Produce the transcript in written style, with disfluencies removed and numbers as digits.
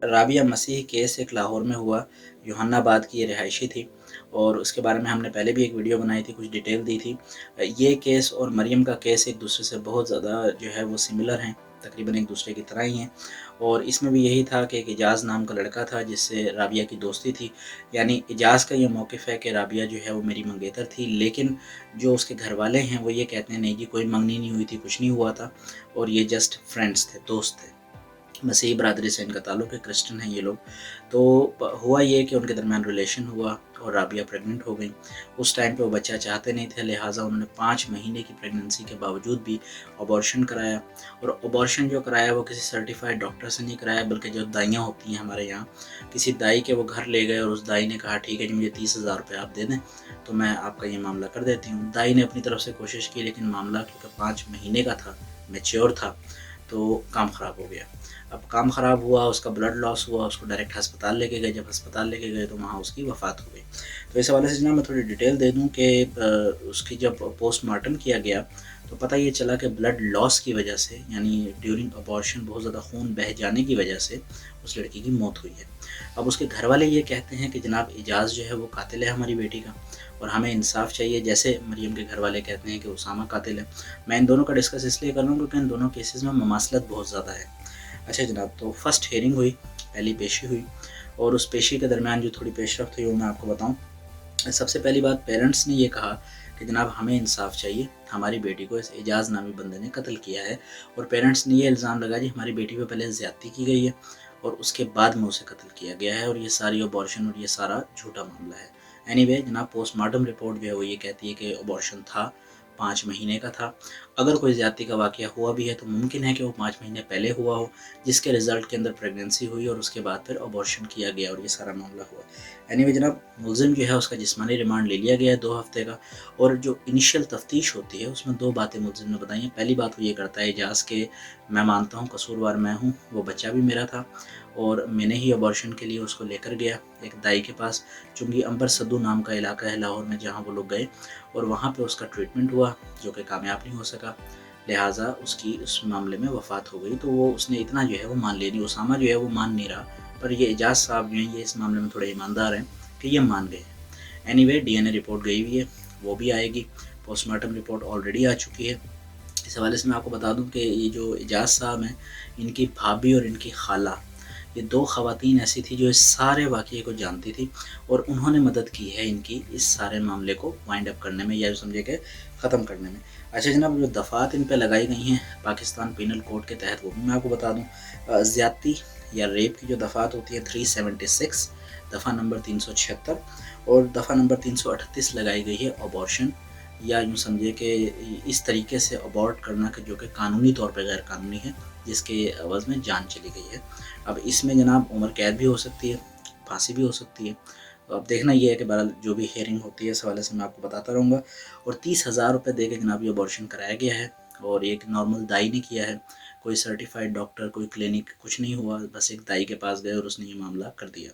رابعہ مسیح کیس ایک لاہور میں ہوا، یوحنا آباد کی یہ رہائشی تھی، اور اس کے بارے میں ہم نے پہلے بھی ایک ویڈیو بنائی تھی، کچھ ڈیٹیل دی تھی۔ یہ کیس اور مریم کا کیس ایک دوسرے سے بہت زیادہ جو ہے وہ سملر ہیں، تقریباً ایک دوسرے کی طرح ہی ہیں، اور اس میں بھی یہی تھا کہ ایک اعجاز نام کا لڑکا تھا جس سے رابعہ کی دوستی تھی۔ یعنی اعجاز کا یہ موقف ہے کہ رابعہ جو ہے وہ میری منگیتر تھی، لیکن جو اس کے گھر والے ہیں وہ یہ کہتے ہیں نہیں جی کوئی منگنی نہیں ہوئی تھی، کچھ نہیں ہوا تھا، اور یہ جسٹ فرینڈس تھے، دوست تھے، مسیحی برادری سے ان کا تعلق ہے، کرسچن ہیں یہ لوگ۔ تو ہوا یہ کہ ان کے درمیان ریلیشن ہوا اور رابعہ پریگننٹ ہو گئی۔ اس ٹائم پہ وہ بچہ چاہتے نہیں تھے، لہٰذا انہوں نے 5 مہینے کی پریگننسی کے باوجود بھی ابورشن کرایا، اور ابورشن جو کرایا وہ کسی سرٹیفائڈ ڈاکٹر سے نہیں کرایا، بلکہ جو دائیاں ہوتی ہیں ہمارے یہاں، کسی دائی کے وہ گھر لے گئے، اور اس دائی نے کہا ٹھیک ہے جی مجھے 30,000 روپے آپ دے دیں تو میں آپ کا یہ معاملہ کر دیتی ہوں۔ دائی نے اپنی طرف سے کوشش کی، لیکن معاملہ کیونکہ 5 مہینے کا تھا، میچیور تھا، تو کام خراب ہو گیا۔ اب کام خراب ہوا، اس کا بلڈ لاس ہوا، اس کو ڈائریکٹ ہسپتال لے کے گئے، جب ہسپتال لے کے گئے تو وہاں اس کی وفات ہو گئی۔ تو اس حوالے سے جناب میں تھوڑی ڈیٹیل دے دوں کہ اس کی جب پوسٹ مارٹم کیا گیا تو پتہ یہ چلا کہ بلڈ لاس کی وجہ سے، یعنی ڈیورنگ ابورشن بہت زیادہ خون بہہ جانے کی وجہ سے اس لڑکی کی موت ہوئی ہے۔ اب اس کے گھر والے یہ کہتے ہیں کہ جناب اعجاز جو ہے وہ قاتل ہے ہماری بیٹی کا، اور ہمیں انصاف چاہیے، جیسے مریم کے گھر والے کہتے ہیں کہ اسامہ قاتل ہے۔ میں ان دونوں کا ڈسکس اس لیے کر رہا ہوں کیونکہ ان دونوں کیسز میں مماثلت بہت زیادہ ہے۔ اچھا جناب، تو فرسٹ ہیئرنگ ہوئی، پہلی پیشی ہوئی، اور اس پیشی کے درمیان جو تھوڑی پیش رفت ہوئی وہ میں آپ کو بتاؤں۔ سب سے پہلی بات، پیرنٹس نے یہ کہا کہ جناب ہمیں انصاف چاہیے، ہماری بیٹی کو اس اعجاز نامی بندے نے قتل کیا ہے، اور پیرنٹس نے یہ الزام لگا جی ہماری بیٹی پہ پہلے زیادتی کی گئی ہے اور اس کے بعد میں اسے قتل کیا گیا ہے، اور یہ ساری ابورشن اور یہ سارا جھوٹا معاملہ ہے۔ اینی وے جناب، پوسٹ مارٹم رپورٹ جو ہے وہ یہ کہتی ہے کہ ابورشن تھا، 5 مہینے کا تھا۔ اگر کوئی زیادتی کا واقعہ ہوا بھی ہے تو ممکن ہے کہ وہ 5 مہینے پہلے ہوا ہو، جس کے رزلٹ کے اندر پریگننسی ہوئی اور اس کے بعد پھر ابورشن کیا گیا اور یہ سارا معاملہ ہوا۔ اینی وے جناب، ملزم جو ہے اس کا جسمانی ریمانڈ لے لیا گیا ہے 2 ہفتے کا، اور جو انیشیل تفتیش ہوتی ہے اس میں 2 باتیں ملزم نے بتائی ہیں۔ پہلی بات وہ یہ کرتا ہے اعجاز کہ میں مانتا ہوں قصوروار میں ہوں، وہ بچہ بھی میرا تھا، اور میں نے ہی ابورشن کے لیے اس کو لے کر گیا ایک دائی کے پاس، چونکہ امبر سدو نام کا علاقہ ہے لاہور میں جہاں وہ لوگ گئے، اور وہاں پہ اس کا ٹریٹمنٹ ہوا جو کہ کامیاب نہیں ہو سکا، لہٰذا اس کی اس معاملے میں وفات ہو گئی۔ تو وہ اس نے اتنا جو ہے وہ مان لیا، نہیں اسامہ جو ہے وہ مان نہیں رہا، پر یہ اعجاز صاحب جو ہیں یہ اس معاملے میں تھوڑے ایماندار ہیں کہ یہ مان گئے ہیں۔ اینی وے ڈی این اے رپورٹ گئی ہوئی ہے، وہ بھی آئے گی، پوسٹ مارٹم رپورٹ آلریڈی آ چکی ہے۔ اس حوالے سے میں آپ کو بتا دوں کہ یہ جو اعجاز صاحب ہیں، ان کی بھابھی اور ان کی خالہ، یہ 2 خواتین ایسی تھی جو اس سارے واقعے کو جانتی تھی، اور انہوں نے مدد کی ہے ان کی اس سارے معاملے کو وائنڈ اپ کرنے میں، یا جو سمجھے کہ ختم کرنے میں۔ اچھا جناب، جو دفعات ان پہ لگائی گئی ہیں پاکستان پینل کوڈ کے تحت وہ بھی میں آپ کو بتا دوں۔ زیادتی یا ریپ کی جو دفعات ہوتی ہیں 376، دفعہ نمبر 376، اور دفعہ نمبر 338 لگائی گئی ہے ابورشن، یا یوں سمجھے کہ اس طریقے سے ابورٹ کرنا کہ جو کہ قانونی طور پہ غیر قانونی ہے، جس کے عوض میں جان چلی گئی ہے۔ اب اس میں جناب عمر قید بھی ہو سکتی ہے، پھانسی بھی ہو سکتی ہے، تو اب دیکھنا یہ ہے کہ بہرحال جو بھی ہیئرنگ ہوتی ہے اس حوالے سے میں آپ کو بتاتا رہوں گا۔ اور 30,000 روپے دے کے جناب یہ ابورشن کرایا گیا ہے، اور ایک نارمل دائی نے کیا ہے، کوئی سرٹیفائڈ ڈاکٹر، کوئی کلینک، کچھ نہیں ہوا، بس ایک دائی کے پاس گئے اور اس نے یہ معاملہ کر دیا۔